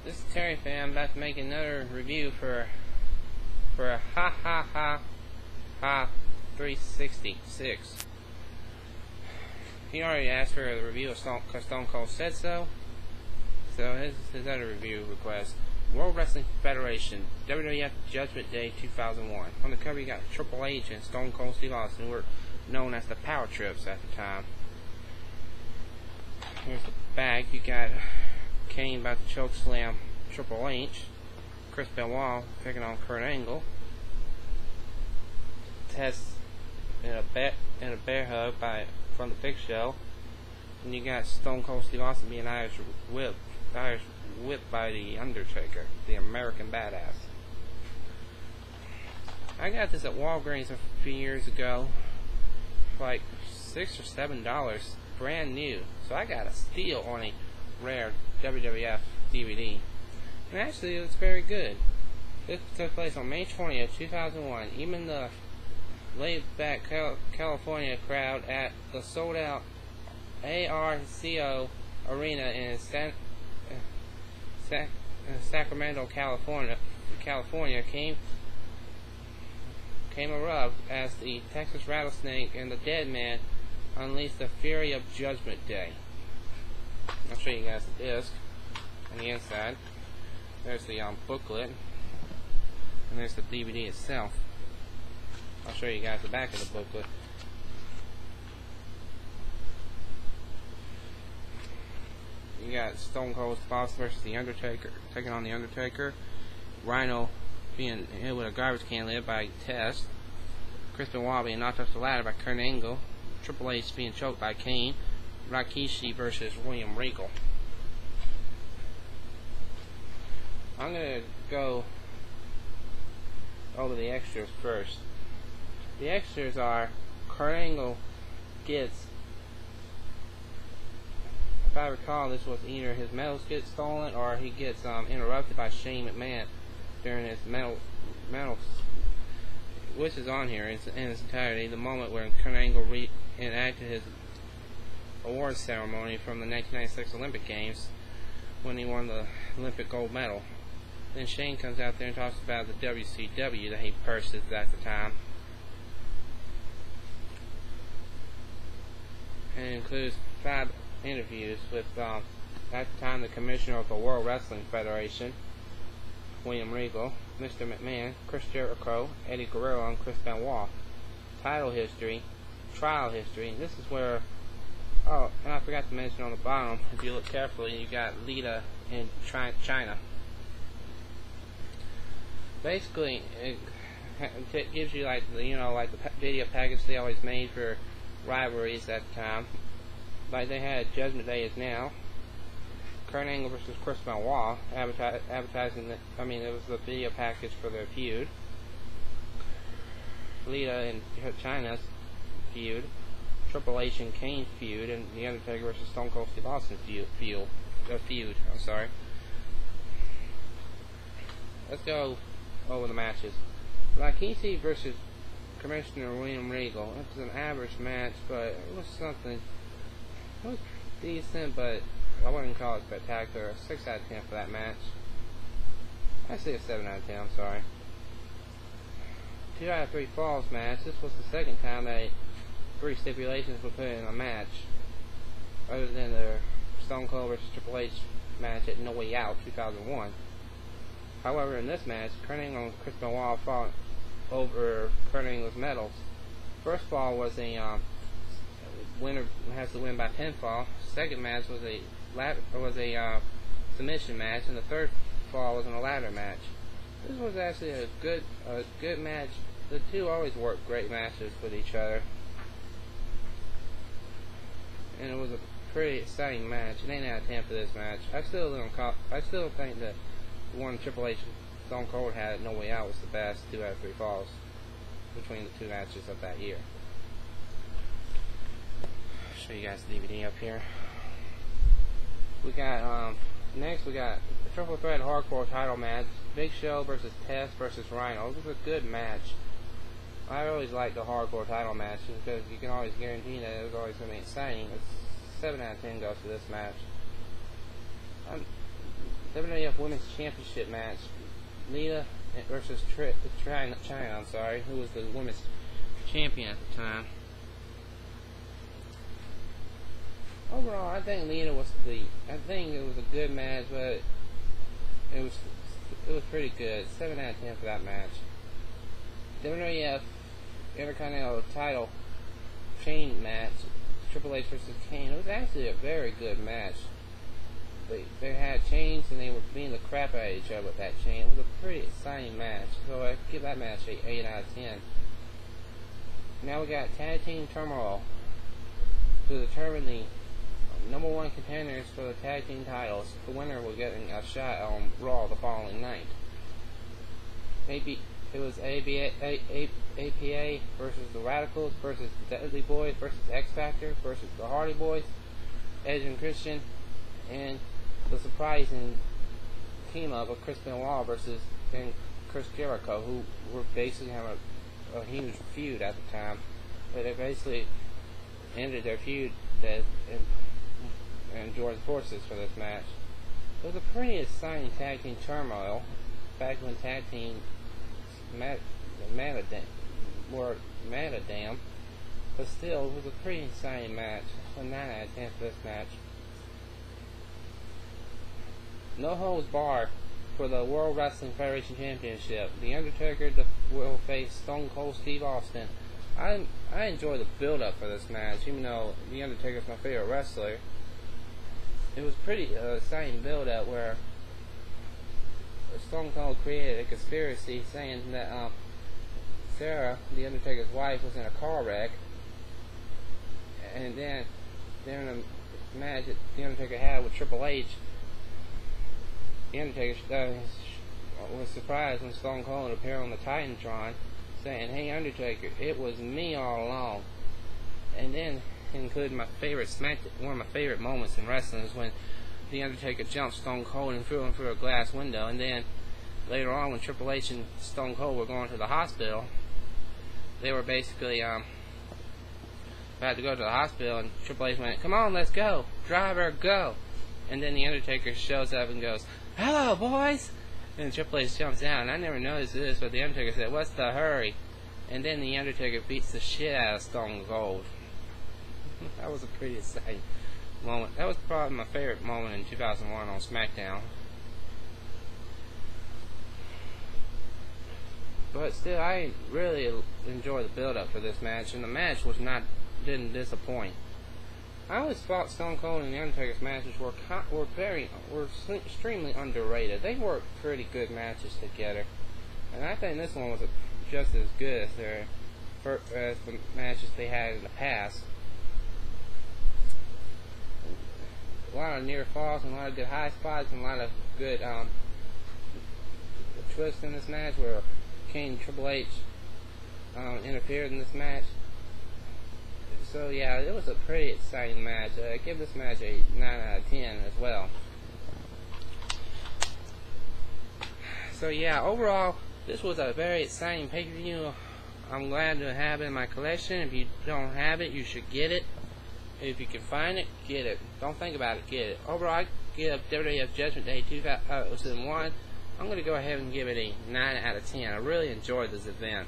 This is Terry fan. I'm about to make another review for a ha 366. He already asked for a review of Stone Cold said so. So his other review request: World Wrestling Federation WWF Judgment Day 2001. On the cover you got Triple H and Stone Cold Steve Austin, who were known as the Power Trips at the time. Here's the back. You got Kane about to choke slam Triple H. Chris Benoit picking on Kurt Angle. Test in a bear hug from the Big Show. And you got Stone Cold Steve Austin being Irish whipped by the Undertaker, the American Badass. I got this at Walgreens a few years ago for like $6 or $7, brand new. So I got a steal on a rare WWF DVD. And actually, it was very good. This took place on May 20th, 2001. Even the laid-back California crowd at the sold-out ARCO Arena in Sacramento, California came erupt as the Texas Rattlesnake and the Dead Man unleashed the fury of Judgment Day. I'll show you guys the disc on the inside. There's the booklet, and there's the DVD itself. I'll show you guys the back of the booklet. You got Stone Cold Steve Austin versus the Undertaker, taking on the Undertaker. Rhino being hit with a garbage can lid by Test. Chris Benoit being knocked off the ladder by Kurt Angle. Triple H being choked by Kane. Rikishi versus William Regal. I'm gonna go over the extras first. The extras are Kurt Angle gets, if I recall, this was either his medals get stolen or he gets interrupted by Shane McMahon during his medal, which is on here in its entirety. The moment where Kurt Angle reenacted his awards ceremony from the 1996 Olympic Games when he won the Olympic gold medal. Then Shane comes out there and talks about the WCW that he purchased at the time. And it includes 5 interviews with, at the time, the Commissioner of the World Wrestling Federation, William Regal, Mr. McMahon, Chris Jericho, Eddie Guerrero, and Chris Benoit. Title history, trial history, and this is where, oh, and I forgot to mention on the bottom, if you look carefully, you got Lita in China. Basically, it gives you like the video package they always made for rivalries at the time. Like they had Judgment Day is now. Kurt Angle versus Chris Benoit, advertising that. I mean, it was the video package for their feud. Lita and China's feud. Triple H and Kane feud, and the Undertaker versus Stone Cold Steve Austin feud. I'm sorry. Let's go over the matches. Rikishi versus Commissioner William Regal. It was an average match, but it was something. It was decent, but I wouldn't call it spectacular. A 6 out of 10 for that match. Actually, a 7 out of 10. I'm sorry. 2 out of 3 falls match. This was the second time that 3 stipulations were put in a match, other than the Stone Cold versus Triple H match at No Way Out 2001. However, in this match, Kurt Angle and Chris Benoit fought over Kurt Angle's medals. First fall was a winner has to win by pinfall. Second match was a submission match, and the third fall was in a ladder match. This was actually a good match. The two always work great matches with each other, and it was a pretty exciting match. An 8 out of 10 for this match. I still think that the one Triple H and Stone Cold had at No Way Out was the best 2 out of 3 falls between the 2 matches of that year. Show you guys the DVD up here. We got next we got the Triple Threat Hardcore title match: Big Show versus Test versus Rhino. This was a good match. I always like the hardcore title matches because you can always guarantee that it was always going to be exciting. It's 7 out of 10 goes to this match. WWF Women's Championship match. Lita versus China, who was the women's champion at the time. Overall, I think Lita was I think it was a good match, but it was pretty good. 7 out of 10 for that match. WWF Intercontinental title chain match, Triple H versus Kane. It was actually a very good match. They had chains and they were beating the crap out of each other with that chain. It was a pretty exciting match. So I give that match an 8 out of 10. Now we got tag team turmoil to determine the number 1 contenders for the tag team titles. The winner was getting a shot on Raw the following night. Maybe it was APA versus the Radicals versus the Dudley Boys versus X Factor versus the Hardy Boys, Edge and Christian, and the surprising team up of Chris Benoit versus Chris Jericho, who were basically having a huge feud at the time. But they basically ended their feud and joined forces for this match. It was a pretty exciting tag team turmoil back when tag team were Matadam, but still, it was a pretty exciting match. So 9 out of 10 for this match. No holds barred for the World Wrestling Federation Championship. The Undertaker will face Stone Cold Steve Austin. I enjoy the build-up for this match, even though The Undertaker is my favorite wrestler. It was pretty exciting build-up where Stone Cold created a conspiracy saying that Sarah, The Undertaker's wife, was in a car wreck, and then during the match that The Undertaker had with Triple H, The Undertaker was surprised when Stone Cold appeared on the Titantron, saying, "Hey Undertaker, it was me all along." And then included one of my favorite moments in wrestling is when The Undertaker jumped Stone Cold and threw him through a glass window. And then later on, when Triple H and Stone Cold were going to the hospital, they were basically about to go to the hospital, and Triple H went, "Come on, let's go, driver, go." And then The Undertaker shows up and goes, "Hello, boys!" And Triple H jumps out, and I never noticed this, but The Undertaker said, "What's the hurry?" And then The Undertaker beats the shit out of Stone Cold. That was a pretty exciting moment. That was probably my favorite moment in 2001 on SmackDown. But still, I really enjoyed the build-up for this match, and the match didn't disappoint. I always thought Stone Cold and The Undertaker's matches were extremely underrated. They worked pretty good matches together, and I think this one was just as good as the matches they had in the past. A lot of near falls and a lot of good high spots and a lot of good twists in this match where Kane and Triple H interfered in this match. So yeah, it was a pretty exciting match. I give this match a 9 out of 10 as well. So yeah, overall, this was a very exciting pay-per-view. I'm glad to have it in my collection. If you don't have it, you should get it. If you can find it, get it. Don't think about it, get it. Overall, I give WWF Judgment Day 2001. I'm going to go ahead and give it a 9 out of 10. I really enjoyed this event.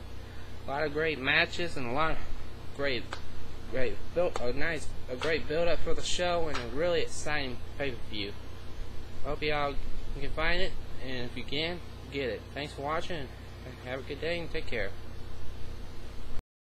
A lot of great matches and a lot of great build up for the show, and a really exciting pay-per-view. Hope y'all can find it, and if you can, get it. Thanks for watching. Have a good day and take care.